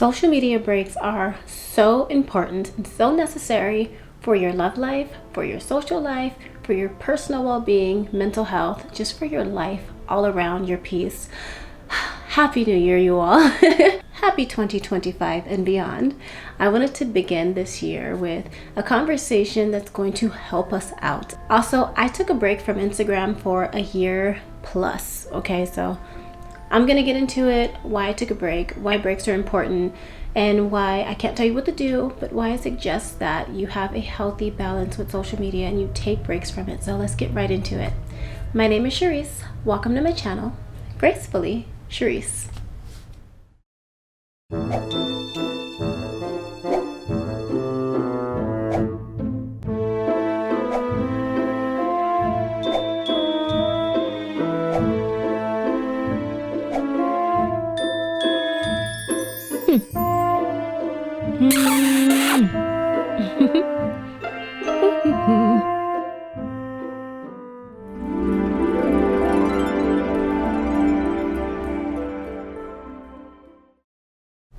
Social media breaks are so important and so necessary for your love life, for your social life, for your personal well-being, mental health, just for your life all around, your peace. Happy New Year, you all. Happy 2025 and beyond. I wanted to begin this year with a conversation that's going to help us out. Also, I took a break from Instagram for a year plus, okay? So I'm gonna get into it, why I took a break, why breaks are important, and why I can't tell you what to do, but why I suggest that you have a healthy balance with social media and you take breaks from it. So let's get right into it. My name is Charrese. Welcome to my channel, Gracefully, Charrese.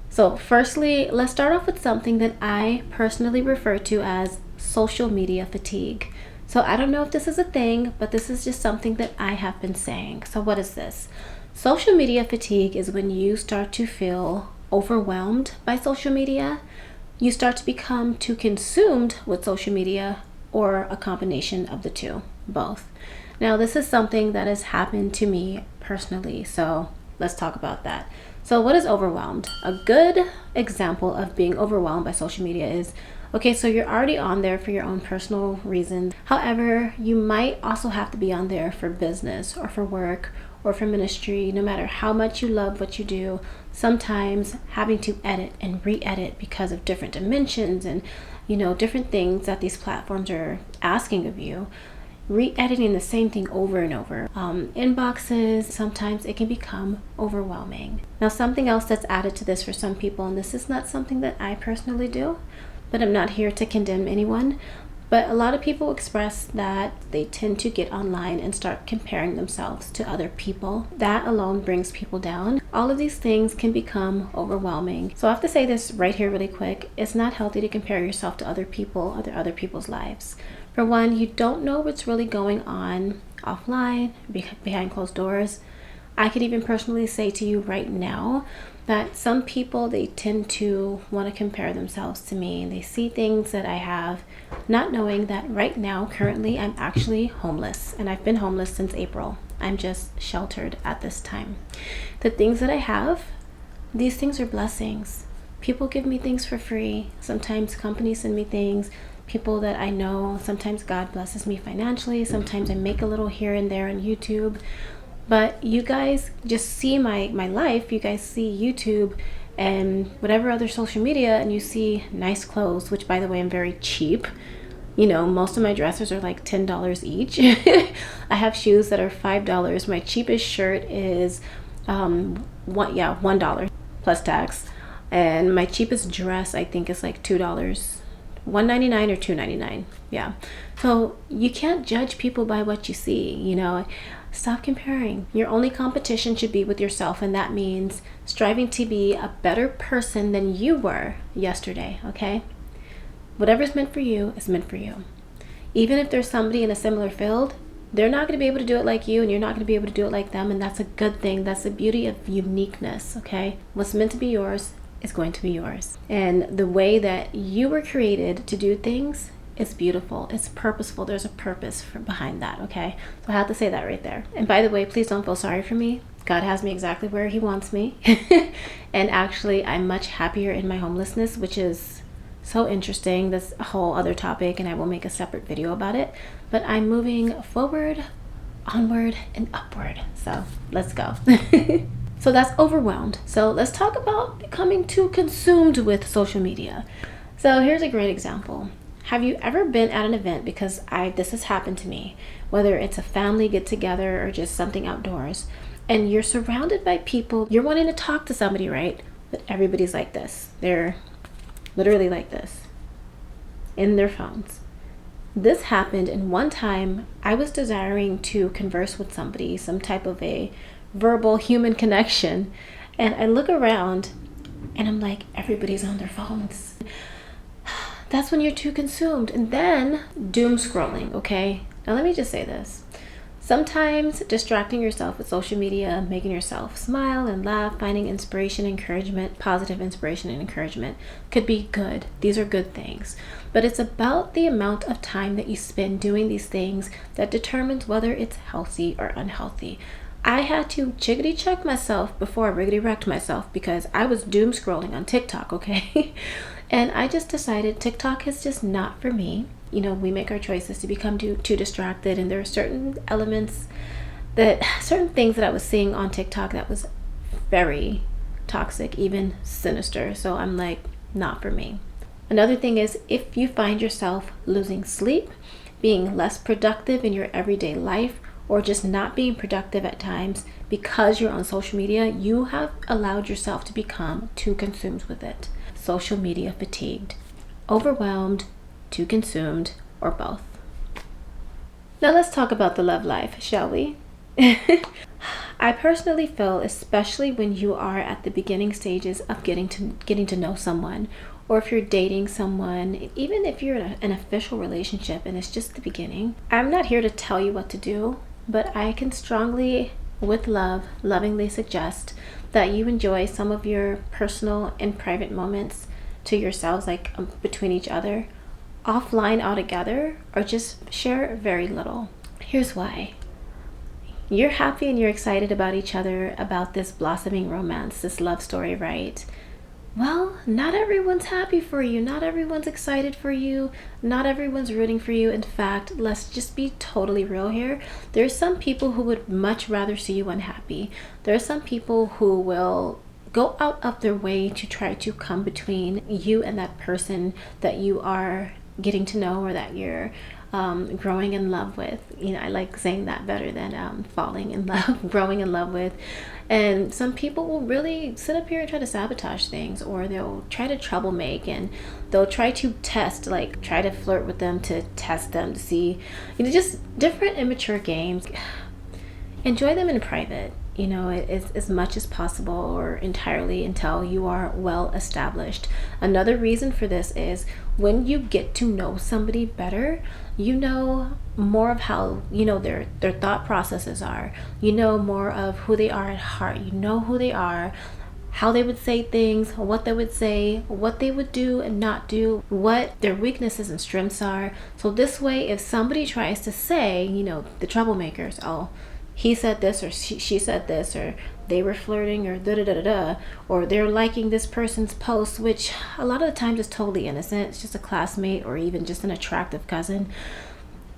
So firstly, let's start off with something that I personally refer to as social media fatigue. So I don't know if this is a thing, but this is just something that I have been saying. So what is this? Social media fatigue is when you start to feel overwhelmed by social media. You start to become too consumed with social media, or a combination of the two, both. Now, this is something that has happened to me personally, so let's talk about that. So what is overwhelmed? A good example of being overwhelmed by social media is, okay, so you're already on there for your own personal reasons. However, you might also have to be on there for business or for work or for ministry. No matter how much you love what you do, sometimes having to edit and re-edit because of different dimensions and, different things that these platforms are asking of you. Re-editing the same thing over and over. Inboxes, sometimes it can become overwhelming. Now, something else that's added to this for some people, and this is not something that I personally do, but I'm not here to condemn anyone, but a lot of people express that they tend to get online and start comparing themselves to other people. That alone brings people down. All of these things can become overwhelming. So I have to say this right here really quick. It's not healthy to compare yourself to other people, other people's lives. For one, you don't know what's really going on offline, behind closed doors. I could even personally say to you right now that some people, they tend to want to compare themselves to me, and they see things that I have, not knowing that right now, currently, I'm actually homeless, and I've been homeless since April. I'm just sheltered at this time. The things that I have, these things are blessings. People give me things for free. Sometimes companies send me things. People that I know, sometimes God blesses me financially. Sometimes I make a little here and there on YouTube. But you guys just see my life. You guys see YouTube and whatever other social media, and you see nice clothes, which, by the way, I'm very cheap. Most of my dresses are like $10 each. I have shoes that are $5. My cheapest shirt is $1 plus tax. And my cheapest dress, I think, is like $2. $1.99 or $2.99. Yeah. So you can't judge people by what you see, Stop comparing. Your only competition should be with yourself, and that means striving to be a better person than you were yesterday, okay? Whatever's meant for you is meant for you. Even if there's somebody in a similar field, they're not going to be able to do it like you, and you're not going to be able to do it like them, and that's a good thing. That's the beauty of uniqueness, okay? What's meant to be yours is going to be yours. And the way that you were created to do things, it's beautiful. It's purposeful. There's a purpose behind that, okay? So I have to say that right there. And by the way, please don't feel sorry for me. God has me exactly where he wants me. And actually, I'm much happier in my homelessness, which is so interesting. That's a whole other topic, and I will make a separate video about it. But I'm moving forward, onward, and upward. So let's go. So that's overwhelmed. So let's talk about becoming too consumed with social media. So here's a great example. Have you ever been at an event, because this has happened to me, whether it's a family get together or just something outdoors, and you're surrounded by people, you're wanting to talk to somebody, right? But everybody's like this. They're literally like this in their phones. This happened, and one time I was desiring to converse with somebody, some type of a verbal human connection, and I look around And I'm like, everybody's on their phones. That's when you're too consumed. And then doom scrolling, okay? Now let me just say this. Sometimes distracting yourself with social media, making yourself smile and laugh, finding inspiration, encouragement, positive inspiration and encouragement could be good. These are good things. But it's about the amount of time that you spend doing these things that determines whether it's healthy or unhealthy. I had to chickadee check myself before I riggedy wrecked myself because I was doom scrolling on TikTok, okay? And I just decided TikTok is just not for me. You know, we make our choices to become too distracted, and there are certain things that I was seeing on TikTok that was very toxic, even sinister. So I'm like, not for me. Another thing is, if you find yourself losing sleep, being less productive in your everyday life, or just not being productive at times because you're on social media, you have allowed yourself to become too consumed with it. Social media fatigued, overwhelmed, too consumed, or both. Now let's talk about the love life, shall we? I personally feel, especially when you are at the beginning stages of getting to know someone, or if you're dating someone, even if you're in an official relationship and it's just the beginning, I'm not here to tell you what to do, but I can strongly, with love, lovingly suggest that you enjoy some of your personal and private moments to yourselves, like between each other, offline altogether, or just share very little. Here's why. You're happy and you're excited about each other, about this blossoming romance, this love story, right? Well, not everyone's happy for you. Not everyone's excited for you. Not everyone's rooting for you. In fact, let's just be totally real here. There's some people who would much rather see you unhappy. There are some people who will go out of their way to try to come between you and that person that you are getting to know, or that you're growing in love with. You know, I like saying that better than falling in love, growing in love with. And some people will really sit up here and try to sabotage things, or they'll try to troublemaker, and they'll try to test, like try to flirt with them to test them to see, you know, just different immature games. Enjoy them in private, you know, as much as possible, or entirely until you are well established. Another reason for this is when you get to know somebody better, you know more of how, you know, their thought processes are. You know more of who they are at heart. You know who they are, how they would say things, what they would say, what they would do and not do, what their weaknesses and strengths are. So this way, if somebody tries to say, you know, the troublemakers, oh, he said this, or she said this, or they were flirting, or da-da-da-da-da, or they're liking this person's post, which a lot of the times is totally innocent. It's just a classmate or even just an attractive cousin.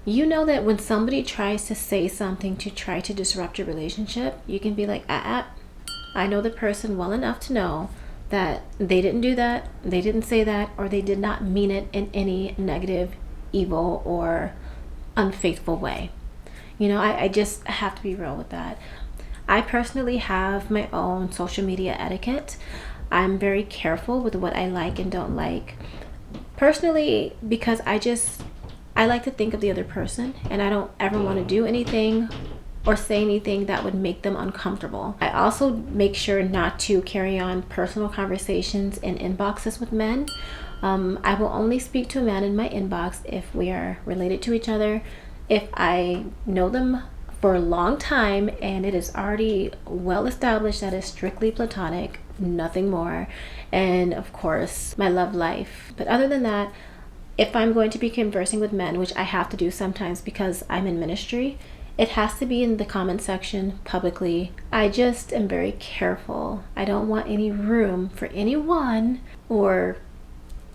You know that when somebody tries to say something to try to disrupt your relationship, you can be like, I know the person well enough to know that they didn't do that, they didn't say that, or they did not mean it in any negative, evil, or unfaithful way. You know, I just have to be real with that. I personally have my own social media etiquette. I'm very careful with what I like and don't like. Personally, because I like to think of the other person, and I don't ever want to do anything or say anything that would make them uncomfortable. I also make sure not to carry on personal conversations in inboxes with men. I will only speak to a man in my inbox if we are related to each other, if I know them for a long time and it is already well established that it's strictly platonic, nothing more, and of course my love life. But other than that, if I'm going to be conversing with men, which I have to do sometimes because I'm in ministry, it has to be in the comment section publicly. I just am very careful. I don't want any room for anyone or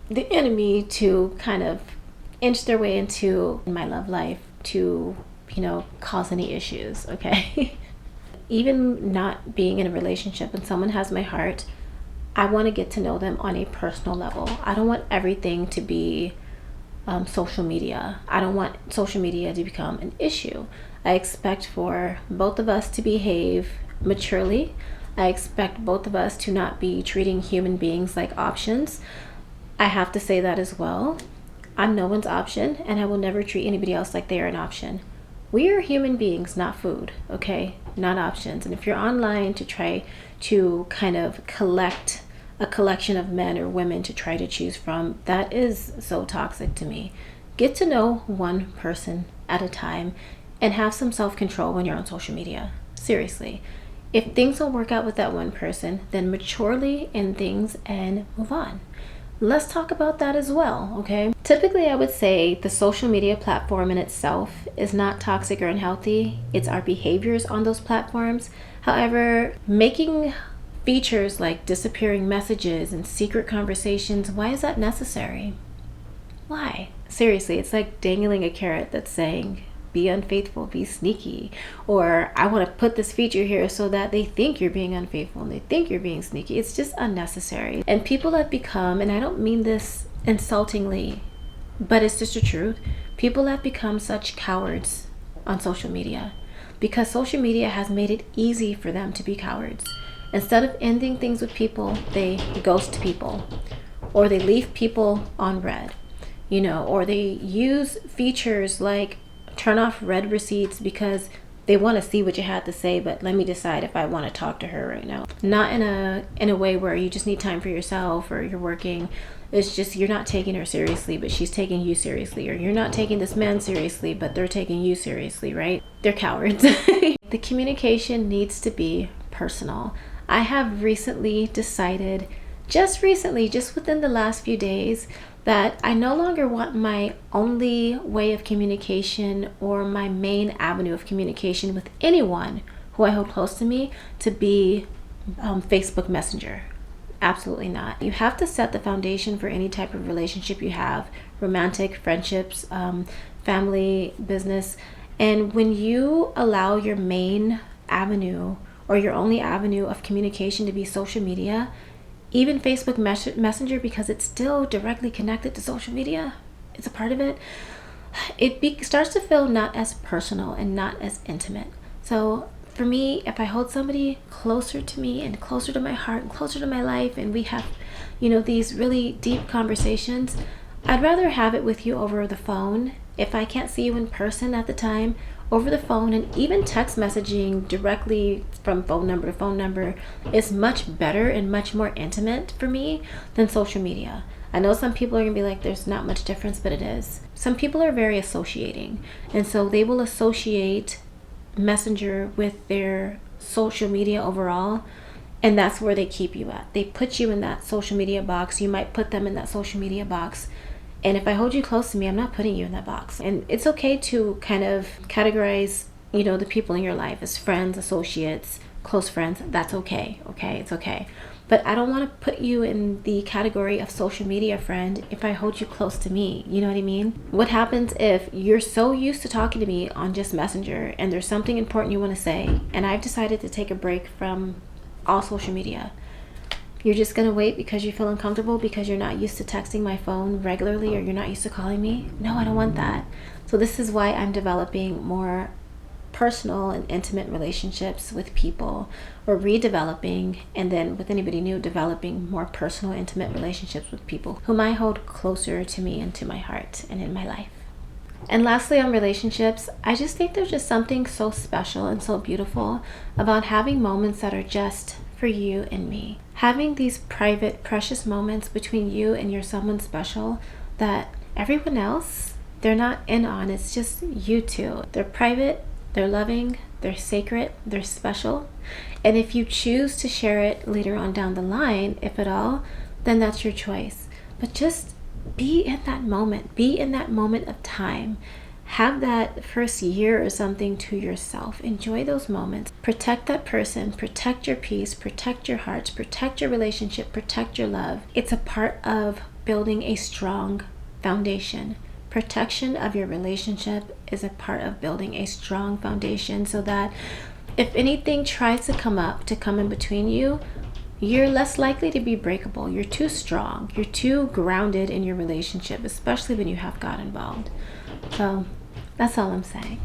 the enemy to kind of inch their way into my love life to, you know, cause any issues, okay? Even not being in a relationship and someone has my heart, I want to get to know them on a personal level. I don't want everything to be social media. I don't want social media to become an issue. I expect for both of us to behave maturely. I expect both of us to not be treating human beings like options. I have to say that as well. I'm no one's option, and I will never treat anybody else like they are an option. We are human beings, not food, okay? Not options. And if you're online to try to kind of collect a collection of men or women to try to choose from. That is so toxic to me. Get to know one person at a time and have some self-control when you're on social media. Seriously. If things don't work out with that one person, then maturely end things and move on. Let's talk about that as well, okay? Typically, I would say the social media platform in itself is not toxic or unhealthy. It's our behaviors on those platforms. However, making features like disappearing messages and secret conversations, why is that necessary? Why? Seriously, it's like dangling a carrot that's saying, be unfaithful, be sneaky. Or I want to put this feature here so that they think you're being unfaithful and they think you're being sneaky. It's just unnecessary. And people have become, and I don't mean this insultingly, but it's just the truth. People have become such cowards on social media because social media has made it easy for them to be cowards. Instead of ending things with people, they ghost people, or they leave people on red, or they use features like turn off read receipts because they want to see what you had to say, but let me decide if I want to talk to her right now. Not in a way where you just need time for yourself or you're working. It's just you're not taking her seriously, but she's taking you seriously. Or you're not taking this man seriously, but they're taking you seriously, right? They're cowards. The communication needs to be personal. I have recently decided, just within the last few days, that I no longer want my only way of communication or my main avenue of communication with anyone who I hold close to me to be Facebook Messenger. Absolutely not. You have to set the foundation for any type of relationship you have, romantic, friendships, family, business. And when you allow your main avenue or your only avenue of communication to be social media, even Facebook Messenger, because it's still directly connected to social media, it's a part of it, starts to feel not as personal and not as intimate. So for me, if I hold somebody closer to me and closer to my heart and closer to my life, and we have, these really deep conversations, I'd rather have it with you over the phone. If I can't see you in person at the time, over the phone, and even text messaging directly from phone number to phone number is much better and much more intimate for me than social media. I know some people are gonna be like, there's not much difference, but it is. Some people are very associating, and so they will associate Messenger with their social media overall, and that's where they keep you at. They put you in that social media box. You might put them in that social media box. And if I hold you close to me, I'm not putting you in that box. And it's okay to kind of categorize, the people in your life as friends, associates, close friends. That's okay. Okay, it's okay. But I don't want to put you in the category of social media friend if I hold you close to me. You know what I mean? What happens if you're so used to talking to me on just Messenger and there's something important you want to say, and I've decided to take a break from all social media? You're just going to wait because you feel uncomfortable because you're not used to texting my phone regularly or you're not used to calling me? No, I don't want that. So this is why I'm developing more personal and intimate relationships with people, or redeveloping, and then with anybody new, developing more personal, intimate relationships with people whom I hold closer to me and to my heart and in my life. And lastly, on relationships, I just think there's just something so special and so beautiful about having moments that are just for you and me. Having these private, precious moments between you and your someone special that everyone else, they're not in on. It's just you two. They're private, they're loving, they're sacred, they're special. And if you choose to share it later on down the line, if at all, then that's your choice. But just be in that moment. Be in that moment of time. Have that first year or something to yourself. Enjoy those moments. Protect that person. Protect your peace. Protect your hearts. Protect your relationship. Protect your love. It's a part of building a strong foundation. Protection of your relationship is a part of building a strong foundation, so that if anything tries to come in between you, you're less likely to be breakable. You're too strong. You're too grounded in your relationship, especially when you have God involved. So that's all I'm saying.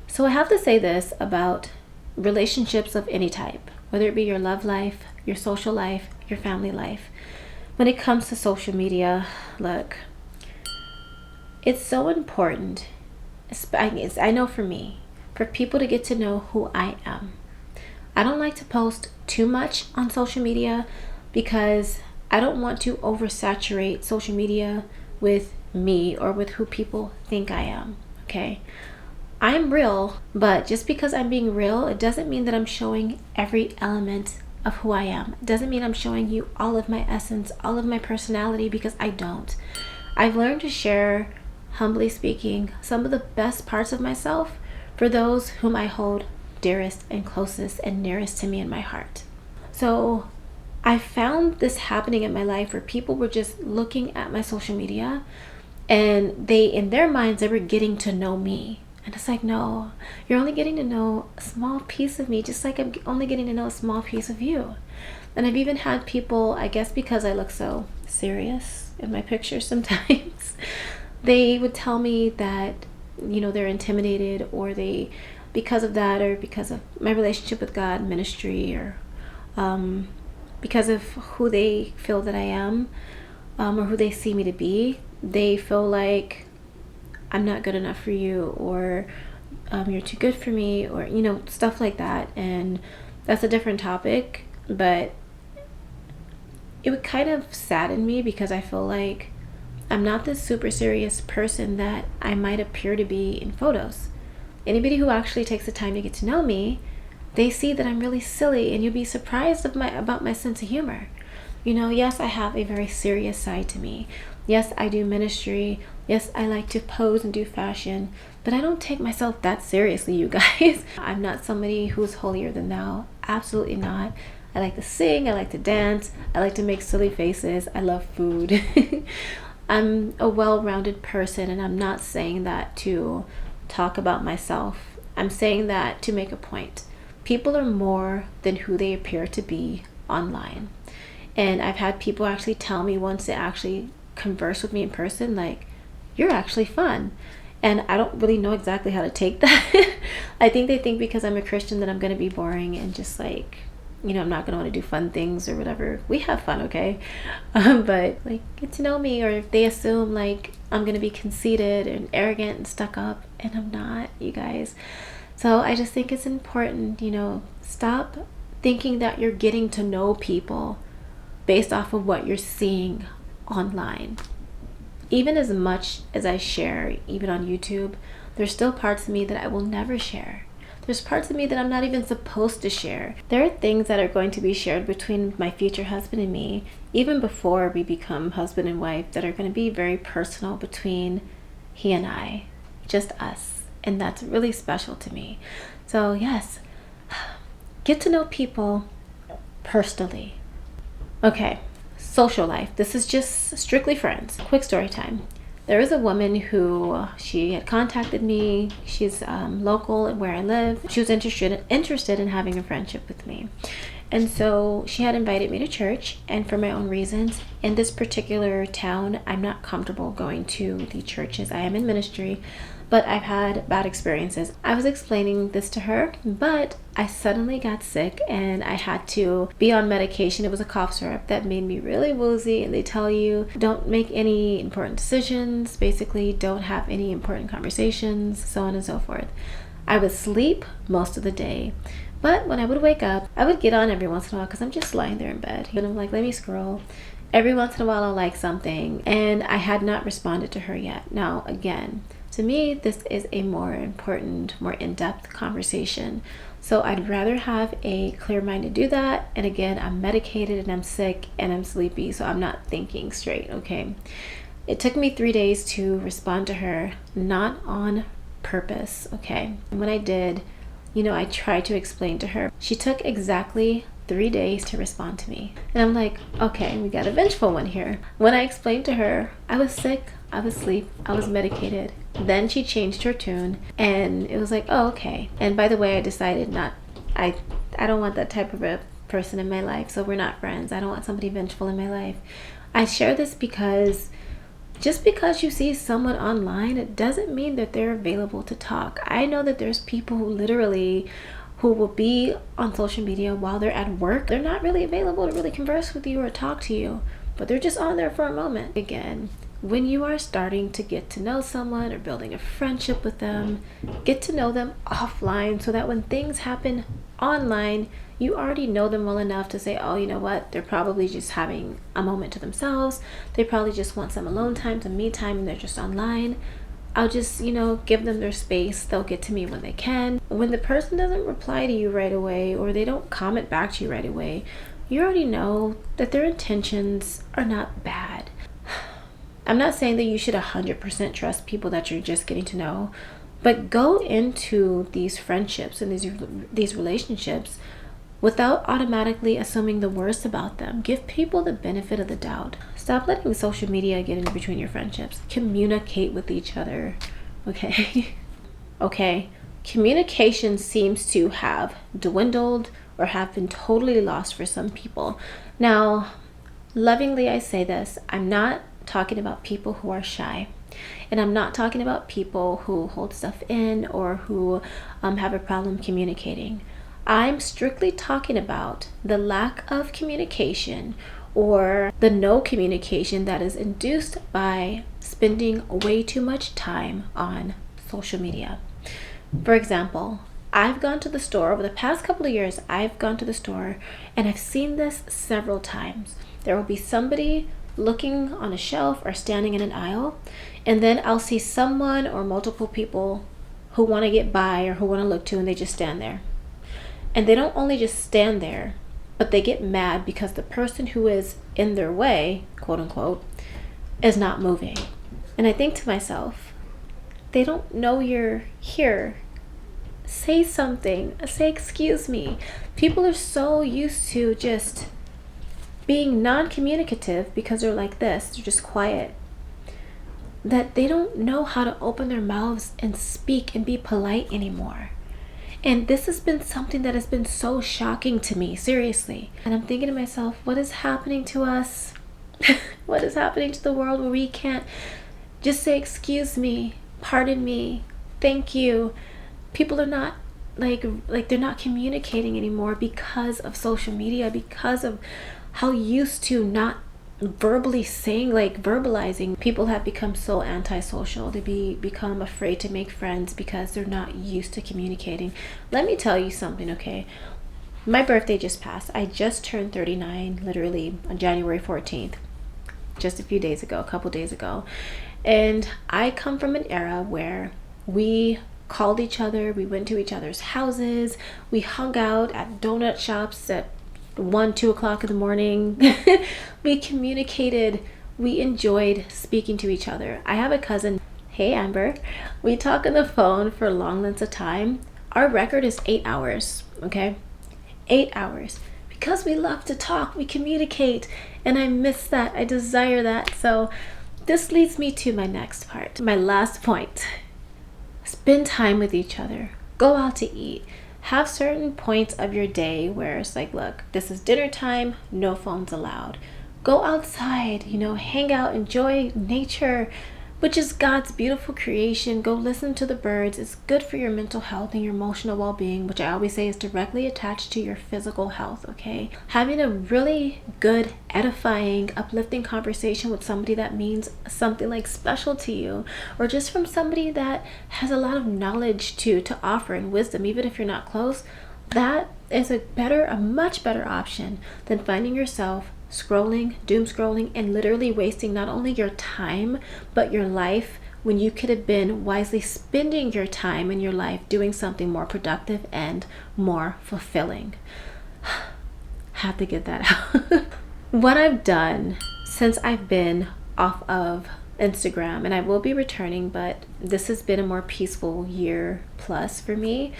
So I have to say this about relationships of any type, whether it be your love life, your social life, your family life. When it comes to social media, look, it's so important, I know for me, for people to get to know who I am. I don't like to post too much on social media, because I don't want to oversaturate social media with me or with who people think I am, okay? I'm real, but just because I'm being real, it doesn't mean that I'm showing every element of who I am. It doesn't mean I'm showing you all of my essence, all of my personality, because I don't. I've learned to share, humbly speaking, some of the best parts of myself for those whom I hold dearest and closest and nearest to me in my heart. So I found this happening in my life where people were just looking at my social media and they, in their minds, they were getting to know me. And it's like, no, you're only getting to know a small piece of me, just like I'm only getting to know a small piece of you. And I've even had people, I guess because I look so serious in my pictures sometimes, they would tell me that, you know, they're intimidated, or they, because of that, or because of my relationship with God, ministry, or because of who they feel that I am, or who they see me to be, they feel like I'm not good enough for you, or you're too good for me, or, you know, stuff like that. And that's a different topic, but it would kind of sadden me because I feel like I'm not this super serious person that I might appear to be in photos. Anybody who actually takes the time to get to know me, they see that I'm really silly, and you'll be surprised about my sense of humor. You know, yes, I have a very serious side to me. Yes, I do ministry. Yes, I like to pose and do fashion, but I don't take myself that seriously, you guys. I'm not somebody who's holier than thou. Absolutely not. I like to sing. I like to dance. I like to make silly faces. I love food. I'm a well-rounded person, and I'm not saying that to talk about myself. I'm saying that to make a point. People are more than who they appear to be online. And I've had people actually tell me, once they actually converse with me in person, like, you're actually fun. And I don't really know exactly how to take that. I think they think because I'm a Christian that I'm going to be boring and just like, you know, I'm not going to want to do fun things or whatever. We have fun, okay? But like, get to know me. Or if they assume like I'm going to be conceited and arrogant and stuck up, and I'm not, you guys. So I just think it's important, you know, stop thinking that you're getting to know people based off of what you're seeing online. Even as much as I share, even on YouTube, there's still parts of me that I will never share. There's parts of me that I'm not even supposed to share. There are things that are going to be shared between my future husband and me, even before we become husband and wife, that are going to be very personal between he and I, just us. And that's really special to me. So yes, get to know people personally. Okay, social life. This is just strictly friends. Quick story time. There is a woman who, she had contacted me. She's local where I live. She was interested in having a friendship with me. And so she had invited me to church, and for my own reasons, in this particular town, I'm not comfortable going to the churches. I am in ministry, but I've had bad experiences. I was explaining this to her, but I suddenly got sick and I had to be on medication. It was a cough syrup that made me really woozy, and they tell you don't make any important decisions, basically don't have any important conversations, so on and so forth. I would sleep most of the day. But when I would wake up, I would get on every once in a while because I'm just lying there in bed. And I'm like, let me scroll. Every once in a while I'll like something. And I had not responded to her yet. Now, again, to me, this is a more important, more in-depth conversation. So I'd rather have a clear mind to do that. And again, I'm medicated and I'm sick and I'm sleepy. So I'm not thinking straight, okay? It took me 3 days to respond to her, not on purpose, okay? And when I did, you know, I tried to explain to her. She took exactly 3 days to respond to me. And I'm like, okay, we got a vengeful one here. When I explained to her, I was sick, I was asleep, I was medicated. Then she changed her tune, and it was like, oh, okay. And by the way, I decided I don't want that type of a person in my life, so we're not friends. I don't want somebody vengeful in my life. I share this because just because you see someone online, it doesn't mean that they're available to talk. I know that there's people who will be on social media while they're at work. They're not really available to really converse with you or talk to you, but they're just on there for a moment. Again, when you are starting to get to know someone or building a friendship with them, get to know them offline so that when things happen online, you already know them well enough to say, oh, you know what, they're probably just having a moment to themselves. They probably just want some alone time, some me time, and they're just online. I'll just, give them their space. They'll get to me when they can. When the person doesn't reply to you right away or they don't comment back to you right away, you already know that their intentions are not bad. I'm not saying that you should 100% trust people that you're just getting to know, but go into these friendships and these relationships without automatically assuming the worst about them. Give people the benefit of the doubt. Stop letting social media get in between your friendships. Communicate with each other, okay? Okay, communication seems to have dwindled or have been totally lost for some people. Now, lovingly I say this, I'm not talking about people who are shy. And I'm not talking about people who hold stuff in or who have a problem communicating. I'm strictly talking about the lack of communication or the no communication that is induced by spending way too much time on social media. For example, I've gone to the store over the past couple of years. I've gone to the store and I've seen this several times. There will be somebody looking on a shelf or standing in an aisle, and then I'll see someone or multiple people who want to get by or who want to look to, and they just stand there. And they don't only just stand there, but they get mad because the person who is in their way, quote unquote, is not moving. And I think to myself, they don't know you're here. Say something. Say excuse me. People are so used to just being non-communicative because they're like this, they're just quiet, that they don't know how to open their mouths and speak and be polite anymore. And this has been something that has been so shocking to me, seriously. And I'm thinking to myself, what is happening to us? What is happening to the world where we can't just say, excuse me, pardon me, thank you? People are not like they're not communicating anymore because of social media, because of how used to not verbally saying, verbalizing. People have become so antisocial. They become afraid to make friends because they're not used to communicating. Let me tell you something, okay? My birthday just passed. I just turned 39, literally on January 14th, just a couple days ago. And I come from an era where we called each other, we went to each other's houses, we hung out at donut shops at 1-2 o'clock in the morning. We communicated, we enjoyed speaking to each other. I have a cousin, hey Amber, we talk on the phone for long lengths of time. Our record is 8 hours, okay? 8 hours. Because we love to talk, we communicate, and I miss that, I desire that. So this leads me to my next part, my last point. Spend time with each other. Go out to eat. Have certain points of your day where it's like, look, this is dinner time, no phones allowed. Go outside, hang out, enjoy nature, which is God's beautiful creation. Go listen to the birds. It's good for your mental health and your emotional well-being, which I always say is directly attached to your physical health, okay? Having a really good, edifying, uplifting conversation with somebody that means something like special to you, or just from somebody that has a lot of knowledge to offer and wisdom, even if you're not close, that is a much better option than finding yourself doom scrolling, and literally wasting not only your time, but your life, when you could have been wisely spending your time and your life doing something more productive and more fulfilling. Have to get that out. What I've done since I've been off of Instagram, and I will be returning, but this has been a more peaceful year plus for me,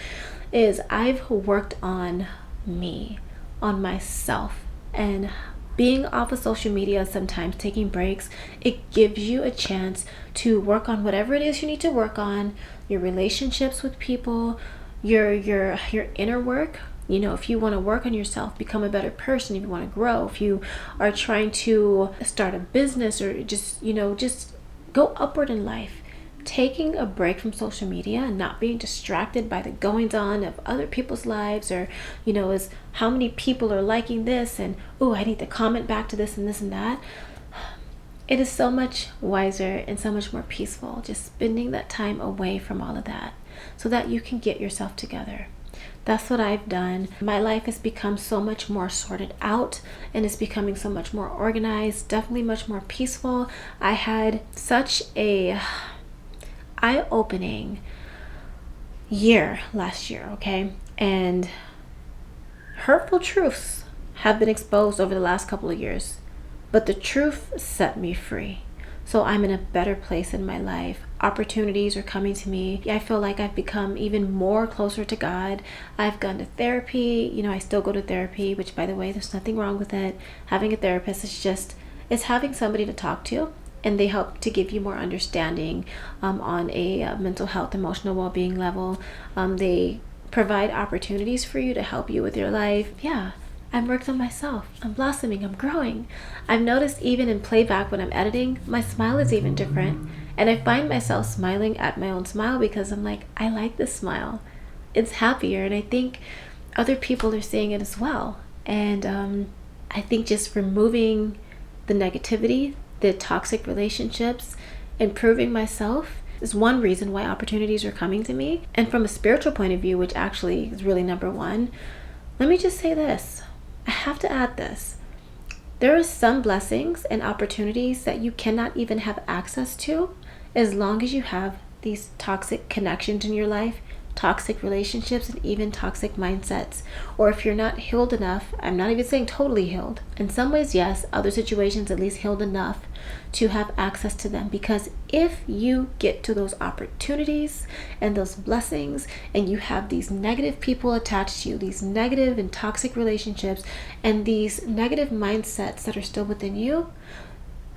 is I've worked on me, on myself, and being off of social media, sometimes taking breaks, it gives you a chance to work on whatever it is you need to work on, your relationships with people, your inner work. If you want to work on yourself, become a better person, if you want to grow, if you are trying to start a business, or just go upward in life. Taking a break from social media and not being distracted by the goings on of other people's lives, or is how many people are liking this, and I need to comment back to this and this and that. It is so much wiser and so much more peaceful just spending that time away from all of that so that you can get yourself together. That's what I've done. My life has become so much more sorted out and it's becoming so much more organized, definitely much more peaceful. I had such a eye-opening year last year, okay? And hurtful truths have been exposed over the last couple of years, but the truth set me free. So I'm in a better place in my life. Opportunities are coming to me. I feel like I've become even more closer to God. I've gone to therapy. You know, I still go to therapy, which, by the way, there's nothing wrong with it. Having a therapist is just, it's having somebody to talk to, and they help to give you more understanding on a mental health, emotional well-being level. They provide opportunities for you to help you with your life. Yeah. I've worked on myself. I'm blossoming. I'm growing. I've noticed even in playback when I'm editing, my smile is even different. And I find myself smiling at my own smile because I'm like, I like this smile. It's happier. And I think other people are seeing it as well. And I think just removing the negativity, the toxic relationships, improving myself is one reason why opportunities are coming to me. And from a spiritual point of view, which actually is really number one, let me just say this. I have to add this. There are some blessings and opportunities that you cannot even have access to as long as you have these toxic connections in your life, toxic relationships, and even toxic mindsets. Or if you're not healed enough, I'm not even saying totally healed. In some ways, yes, other situations at least healed enough to have access to them. Because if you get to those opportunities and those blessings and you have these negative people attached to you, these negative and toxic relationships and these negative mindsets that are still within you,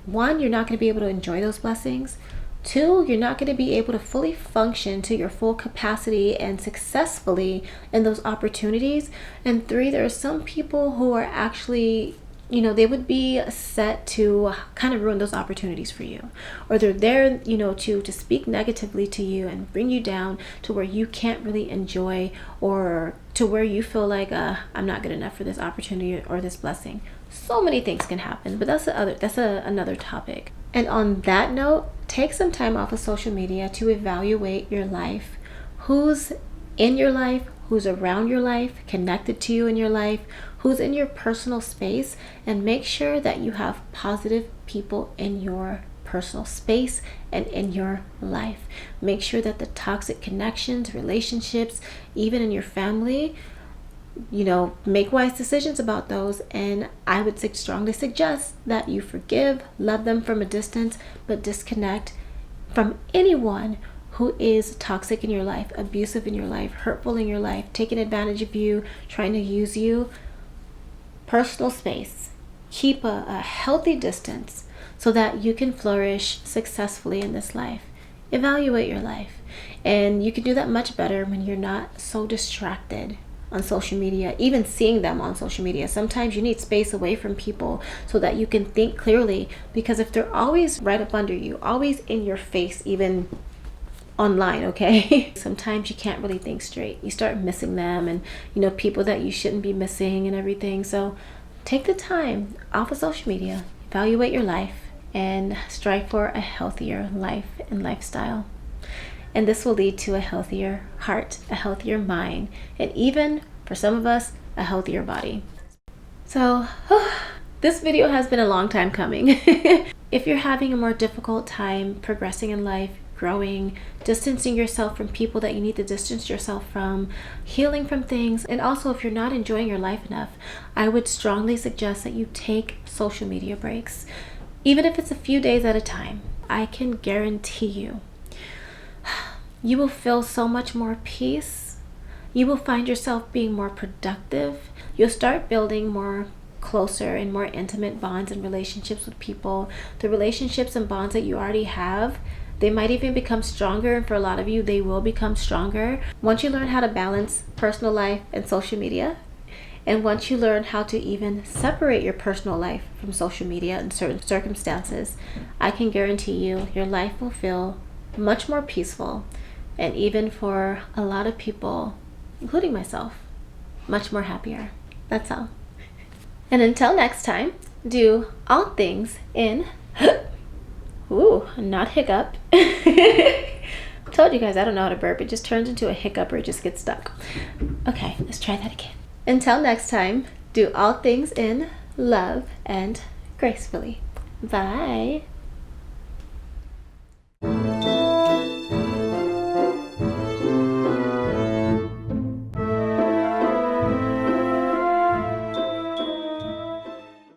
one, you're not going to be able to enjoy those blessings. Two, you're not going to be able to fully function to your full capacity and successfully in those opportunities. And three, there are some people who are actually, you know, they would be set to kind of ruin those opportunities for you. Or they're there, you know, to speak negatively to you and bring you down to where you can't really enjoy, or to where you feel like, I'm not good enough for this opportunity or this blessing. So many things can happen, but that's another topic. And on that note, take some time off of social media to evaluate your life. Who's in your life? Who's around your life? Connected to you in your life? Who's in your personal space? And make sure that you have positive people in your personal space and in your life. Make sure that the toxic connections, relationships, even in your family, you know, make wise decisions about those. And I would strongly suggest that you forgive, love them from a distance, but disconnect from anyone who is toxic in your life, abusive in your life, hurtful in your life, taking advantage of you, trying to use you. Personal space. Keep a healthy distance so that you can flourish successfully in this life. Evaluate your life. And you can do that much better when you're not so distracted on social media, even seeing them on social media. Sometimes you need space away from people so that you can think clearly, because if they're always right up under you, always in your face, even online, okay? Sometimes you can't really think straight. You start missing them, and you know, people that you shouldn't be missing and everything. So take the time off of social media, evaluate your life, and strive for a healthier life and lifestyle. And this will lead to a healthier heart, a healthier mind, and even, for some of us, a healthier body. So, this video has been a long time coming. If you're having a more difficult time progressing in life, growing, distancing yourself from people that you need to distance yourself from, healing from things, and also if you're not enjoying your life enough, I would strongly suggest that you take social media breaks. Even if it's a few days at a time, I can guarantee you, you will feel so much more peace. You will find yourself being more productive. You'll start building more closer and more intimate bonds and relationships with people. The relationships and bonds that you already have, they might even become stronger. And for a lot of you, they will become stronger once you learn how to balance personal life and social media. And once you learn how to even separate your personal life from social media in certain circumstances, I can guarantee you your life will feel much more peaceful. And even for a lot of people, including myself, much more happier. That's all. And until next time, do all things in Ooh, not hiccup. Told you guys I don't know how to burp. It just turns into a hiccup or it just gets stuck. Okay, let's try that again. Until next time, do all things in love and gracefully. Bye.